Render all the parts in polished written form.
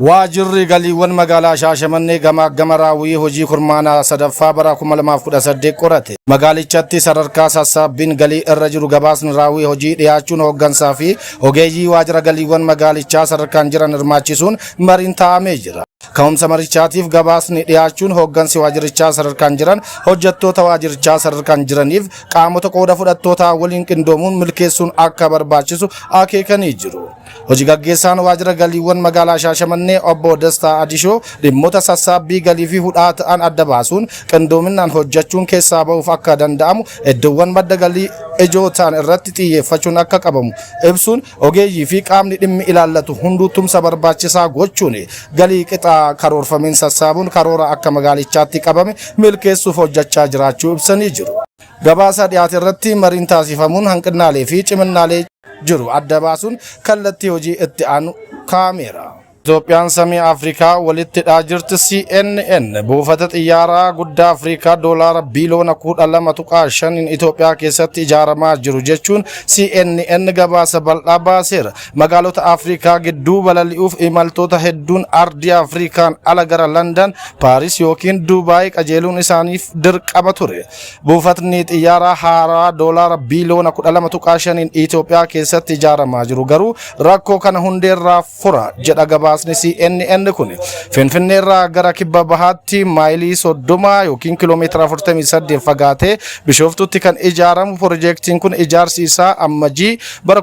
Waajirri galiiwwan magaalaa Shaashamannee gama raawwii hojii kurmaanaa sadaffaa bara 2018 qorate. Magaalichatti sadarkaa sassaabbiin galii irra jiru gabaasni raawwii hojii dhiyaachuun hooggansaa fi ogeeyyii waajjira galiiwwan magaalichaa sadarkaan jiran hirmaachisuun mariin taa'amee jira. Ka'umsa marichaatiif gabaasni dhiyaachuun hooggansi waajjirichaa sadarkaan jiran hojjettoota waajjirichaa sadarkaan jiraniif qaamota qooda fudhattootaa waliin qindoomuun milkeessuun akka barbaachisu akeekanii jiru. Hojii gaggeessaan waajjira galiiwwan magaalaa Shaashamannee obbo Dastaa Adishoo dhimmoota sassaabbii galii fi hudhaa ta'an adda baasuun qindoominaan hojjechuun keessaa ba'uuf akka danda'amu iddoowwan madda galii ijoo ta'an irratti xiyyeeffachuun akka qabamu ibsuun ogeeyyii fi qaamni dhimmi ilaallatu hunduu tumsa barbaachisaa gochuun galii qixaa karoorfameen sassaabuun karoora akka magaalichaatti qabame milkeessuuf hojjechaa jiraachuu ibsanii jiru. Gabaasa dhiyaate irratti mariin taasifamuun hanqinaalee fi ciminnaalee jiru adda baasuun kallattii hojii itti aanu kaa'ameera. Itoophiyaan samii Afrikaa walitti jirti. CNN buufata xiyyaaraa guddaa Afrikaa doolaara biiliyoona 12.5 Itoophiyaa keessatti ijaaramaa jiru jechuun CNN gabaasa bal'aa baaseera. Magaalota Afrikaa gidduu balali'uuf imaltoota hedduun ardii Afrikaan ala gara London, Paris yookiin Dubaay qajeeluun isaaniif dirqama ture. Buufatni xiyyaaraa haaraa doolaara biiliyoona 12.5 Itoophiyaa keessatti ijaaramaa jiru garuu rakkoo kana hundeerraa fura jedha gabaasni CNN kun. Finfinneerraa gara kibba bahaatti maayilii 30 yookiin kiiloomeetira 48 fagaatee Bishooftutti kan ijaaramu piroojeektiin kun ijaarsi isaa ammajii bara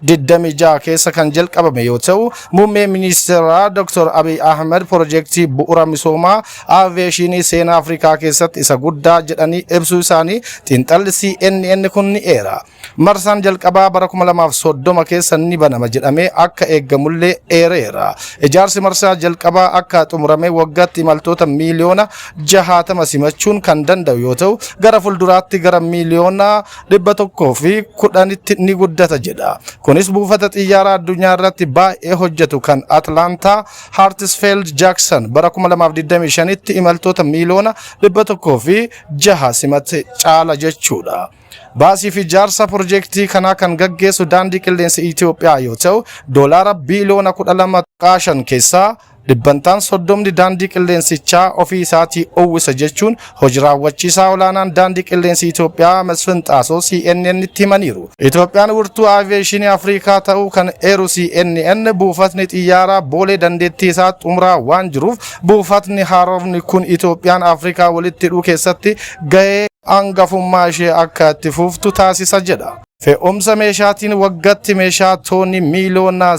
2026 keessa kan jalqabame yoo ta'u, muummee ministeeraa Dr. Abiy Ahmed piroojeektii bu'uura misoomaa aaviyeeshinii seenaa Afrikaa keessatti isa guddaa jedhanii ibsuu isaanii xiinxalli CNN kun ni eera. Marsaan jalqabaa bara 2030 keessa ni banama jedhamee akka eeggamullee eereera. Ijaarsi marsaa jalqabaa akka xumuramee waggaatti imaltoota miiliyoona 60 simachuun kan danda'u yoo ta'u, gara fuulduraatti gara miiliyoona 110 ni guddata jedha. Kunis buufata xiyyaaraa addunyaa irratti baay'ee hojjetu kan Atlanta Hartsfield Jackson bara 2025tti imaltoota miiliyoona 106 simate caala jechuudha. Baasii fi ijaarsa piroojeektii kanaa kan gaggeessu daandii qilleensa Itoophiyaa yoo ta'u, doolaara biiliyoona 12.5 keessaa dhibbantaan 30 daandii qilleensichaa ofii isaatii uwwisa jechuun hojii raawwachiisaa olaanaan daandii qilleensa Itoophiyaa Masfin Xaasoo CNN itti himaniiru. Itoophiyaan wirtuu aaviyeeshinii Afrikaa ta'uu kan eeru CNN buufatni xiyyaaraa boolee dandeettii isaa xumuraa waan jiruuf buufatni haaromni kun Itoophiyaan Afrikaa walitti hidhuu keessatti gahee hangafummaa ishee akka itti fuftu taasisa jedha. Fe'umsa meeshaatiin waggaatti meeshaa toonii miiliyoona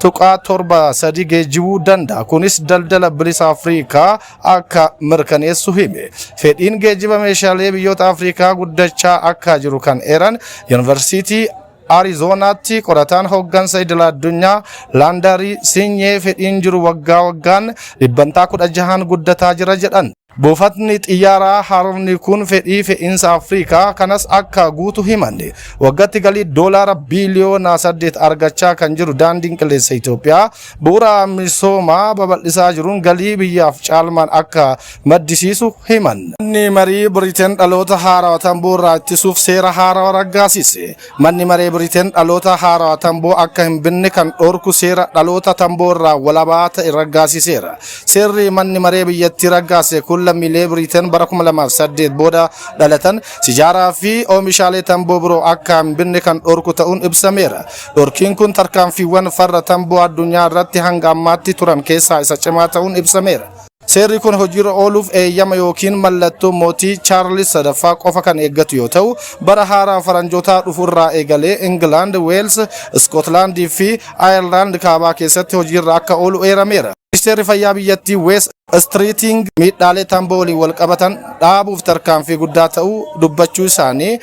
3.73 geejjibuu danda'a. Kunis daldala bilisa Afrikaa akka mirkaneessu hime. Fedhiin geejjiba meeshaalee biyyoota Afrikaa guddachaa akka jiru kan eeran Yuunivarsiitii Arizonaatti qorataan hooggansa idila addunyaa Laandarii Sinyee fedhiin jiru waggaa waggaan dhibbantaa 16 guddataa jira jedhan. Buufatni xiyyaaraa haaromni kun fedhii fe'iinsa Afrikaa kanas akka guutu himanne. Waggaatti galii doolaara biiliyoona 8 argachaa kan jiru daandiin qilleensa Itoophiyaa bu'uura misoomaa babal'isaa jiruun galii biyyaaf caalmaan akka maddisiisu himan. Manni marii Biriteen dhaloota haarawaa tamboo irraa ittisuuf seera haarawaa raggaasise. Manni marii Biriteen dhaloota haarawaa tamboo akka hin binne kan dhorku seera dhaloota tamboo irraa walabaa ta'e raggaasiseera. Seerri manni maree biyyattii raggaase kun lammiilee Biriteen bara 2008 booda dhalatan sijaaraa fi oomishaalee tamboo biroo akka hin binne kan dhorku ta'uun ibsameera. Dhorkiin kun tarkaanfiiwwan farra tamboo addunyaa irratti hanga ammaatti turan keessaa isa cimaa ta'uun ibsameera. Seerri kun hojiirra ooluuf eeyyama yookiin mallattoo mootii Chaarlis sadaffaa qofa kan eeggatu yoo ta'u, bara haaraa faranjootaa dhufurraa eegalee England, Wales, Scotland fi Ireland kaabaa keessatti hojiirra akka oolu eerameera. Ministeerri fayyaa biyyattii West Streeting miidhaalee tamboo waliin wal qabatan dhaabuuf tarkaanfii guddaa ta'uu dubbachuu isaanii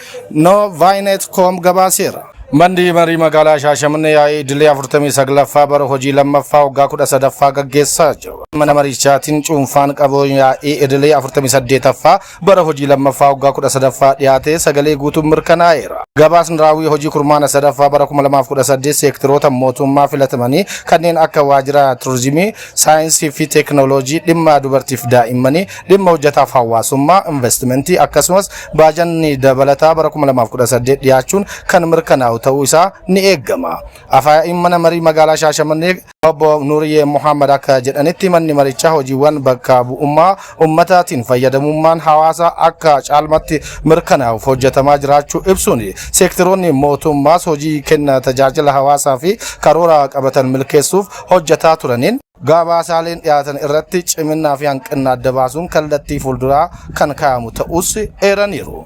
Novinet.com gabaaseera. Manni marii magaalaa Shaashamannee yaa'ii idilee 49ffaa bara hojii lammaffaa waggaa 13ffaa gaggeessaa jiru. Mana marichaatiin cuunfaan qabuun yaa'ii idilee 48ffaa bara hojii lammaffaa waggaa 13ffaa dhiyaatee sagalee guutuun mirkanaa'eera. Gabaasni raawwii hojii kurmaana sadaffaa bara 2018 seektaroota mootummaa filatamanii kanneen akka waajjira turizimii, saayinsii fi teekinooloojii, dhimma dubartiif daa'immanii, dhimma hojjetaaf hawaasummaa, investimentii akkasumas baajanni dabalataa bara 2018 dhiyaachuun kan mirkanaa'u ta'uu isaa ni eegama. Afaan mana marii magaalaa Shaashamannee obbo Nuuriyee Muhammad akka jedhanitti manni marichaa hojiiwwan bakka bu'ummaa ummataatiin fayyadamummaan hawaasaa akka caalmatti mirkanaa'uuf hojjetamaa jiraachuu ibsuun seektaroonni mootummaas hojii kenna tajaajila hawaasaa fi karoora qabatan milkeessuuf hojjetaa turaniin gabaasaaleen dhiyaatan irratti ciminaa fi hanqina adda baasuun kallattii fuulduraa kan kaa'amu ta'us eeraniiru.